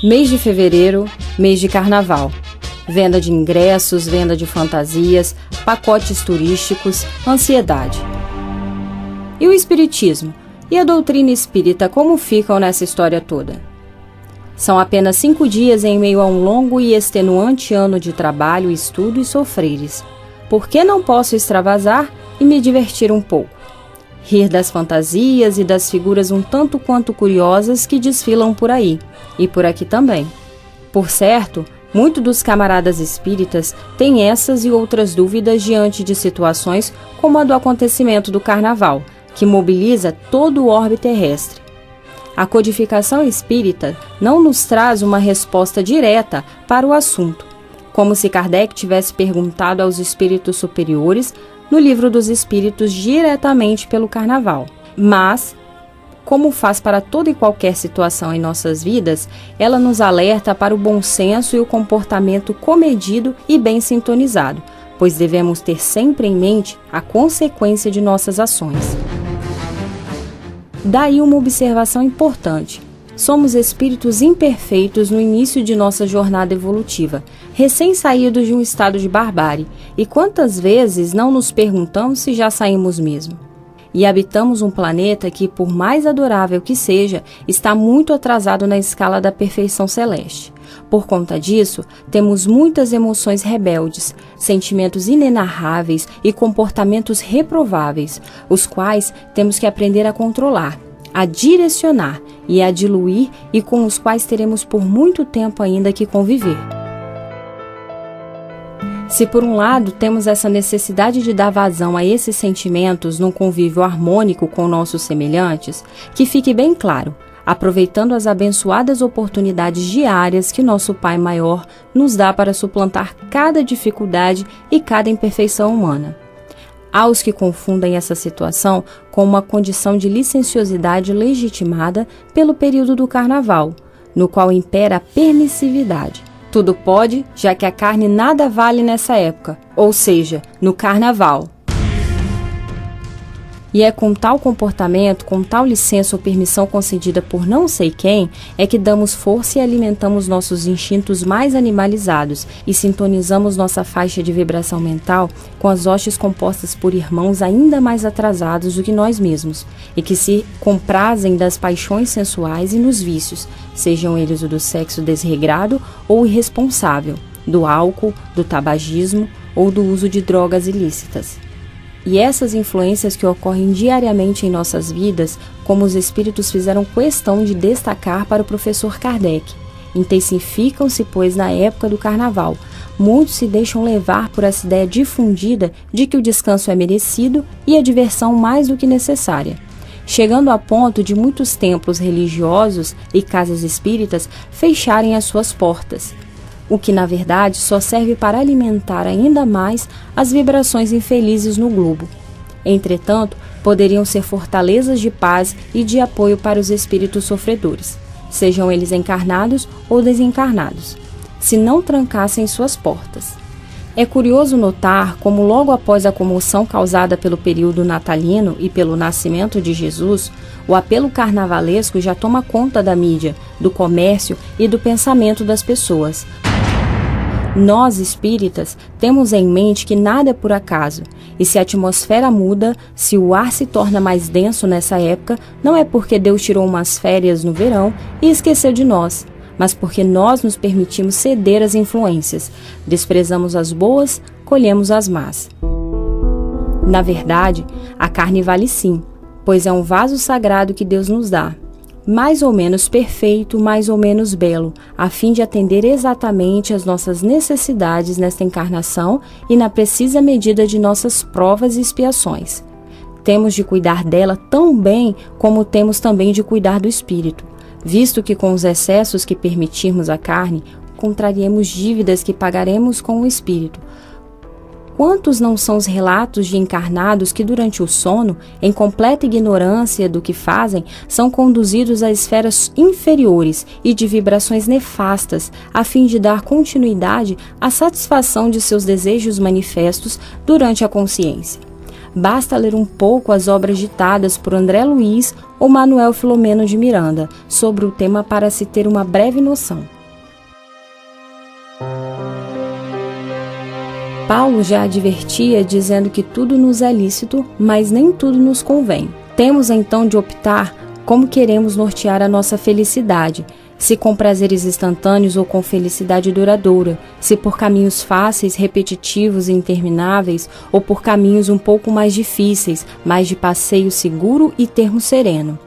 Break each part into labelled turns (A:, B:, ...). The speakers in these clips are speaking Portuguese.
A: Mês de fevereiro, mês de carnaval. Venda de ingressos, venda de fantasias, pacotes turísticos, ansiedade. E o espiritismo? E a doutrina espírita como ficam nessa história toda? São apenas 5 dias em meio a um longo e extenuante ano de trabalho, estudo e sofreres. Por que não posso extravasar e me divertir um pouco? Rir das fantasias e das figuras um tanto quanto curiosas que desfilam por aí, e por aqui também. Por certo, muitos dos camaradas espíritas têm essas e outras dúvidas diante de situações como a do acontecimento do carnaval, que mobiliza todo o orbe terrestre. A codificação espírita não nos traz uma resposta direta para o assunto, como se Kardec tivesse perguntado aos espíritos superiores no Livro dos Espíritos diretamente pelo carnaval. Mas, como faz para toda e qualquer situação em nossas vidas, ela nos alerta para o bom senso e o comportamento comedido e bem sintonizado, pois devemos ter sempre em mente a consequência de nossas ações. Daí uma observação importante. Somos espíritos imperfeitos no início de nossa jornada evolutiva, recém-saídos de um estado de barbárie, e quantas vezes não nos perguntamos se já saímos mesmo? E habitamos um planeta que, por mais adorável que seja, está muito atrasado na escala da perfeição celeste. Por conta disso, temos muitas emoções rebeldes, sentimentos inenarráveis e comportamentos reprováveis, os quais temos que aprender a controlar, a direcionar e a diluir e com os quais teremos por muito tempo ainda que conviver. Se por um lado temos essa necessidade de dar vazão a esses sentimentos num convívio harmônico com nossos semelhantes, que fique bem claro, aproveitando as abençoadas oportunidades diárias que nosso Pai Maior nos dá para suplantar cada dificuldade e cada imperfeição humana. Há os que confundem essa situação com uma condição de licenciosidade legitimada pelo período do carnaval, no qual impera a permissividade. Tudo pode, já que a carne nada vale nessa época, ou seja, no carnaval. E é com tal comportamento, com tal licença ou permissão concedida por não sei quem, é que damos força e alimentamos nossos instintos mais animalizados e sintonizamos nossa faixa de vibração mental com as hostes compostas por irmãos ainda mais atrasados do que nós mesmos e que se comprazem das paixões sensuais e nos vícios, sejam eles o do sexo desregrado ou irresponsável, do álcool, do tabagismo ou do uso de drogas ilícitas. E essas influências que ocorrem diariamente em nossas vidas, como os espíritos fizeram questão de destacar para o professor Kardec, intensificam-se, pois, na época do carnaval. Muitos se deixam levar por essa ideia difundida de que o descanso é merecido e a diversão mais do que necessária, chegando a ponto de muitos templos religiosos e casas espíritas fecharem as suas portas, o que na verdade só serve para alimentar ainda mais as vibrações infelizes no globo. Entretanto, poderiam ser fortalezas de paz e de apoio para os espíritos sofredores, sejam eles encarnados ou desencarnados, se não trancassem suas portas. É curioso notar como logo após a comoção causada pelo período natalino e pelo nascimento de Jesus, o apelo carnavalesco já toma conta da mídia, do comércio e do pensamento das pessoas. Nós, espíritas, temos em mente que nada é por acaso, e se a atmosfera muda, se o ar se torna mais denso nessa época, não é porque Deus tirou umas férias no verão e esqueceu de nós, mas porque nós nos permitimos ceder às influências, desprezamos as boas, colhemos as más. Na verdade, a carne vale sim, pois é um vaso sagrado que Deus nos dá, mais ou menos perfeito, mais ou menos belo, a fim de atender exatamente às nossas necessidades nesta encarnação e na precisa medida de nossas provas e expiações. Temos de cuidar dela tão bem como temos também de cuidar do espírito, visto que com os excessos que permitirmos à carne, contrariemos dívidas que pagaremos com o espírito. Quantos não são os relatos de encarnados que durante o sono, em completa ignorância do que fazem, são conduzidos a esferas inferiores e de vibrações nefastas, a fim de dar continuidade à satisfação de seus desejos manifestos durante a consciência. Basta ler um pouco as obras ditadas por André Luiz ou Manuel Filomeno de Miranda sobre o tema para se ter uma breve noção. Paulo já advertia dizendo que tudo nos é lícito, mas nem tudo nos convém. Temos então de optar como queremos nortear a nossa felicidade, se com prazeres instantâneos ou com felicidade duradoura, se por caminhos fáceis, repetitivos e intermináveis, ou por caminhos um pouco mais difíceis, mais de passeio seguro e termo sereno.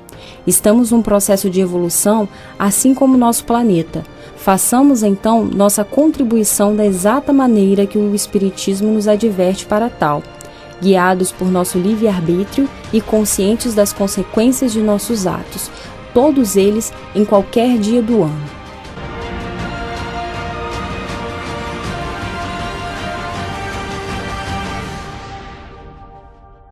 A: Estamos num processo de evolução, assim como nosso planeta. Façamos então nossa contribuição da exata maneira que o Espiritismo nos adverte para tal, guiados por nosso livre-arbítrio e conscientes das consequências de nossos atos, todos eles em qualquer dia do ano.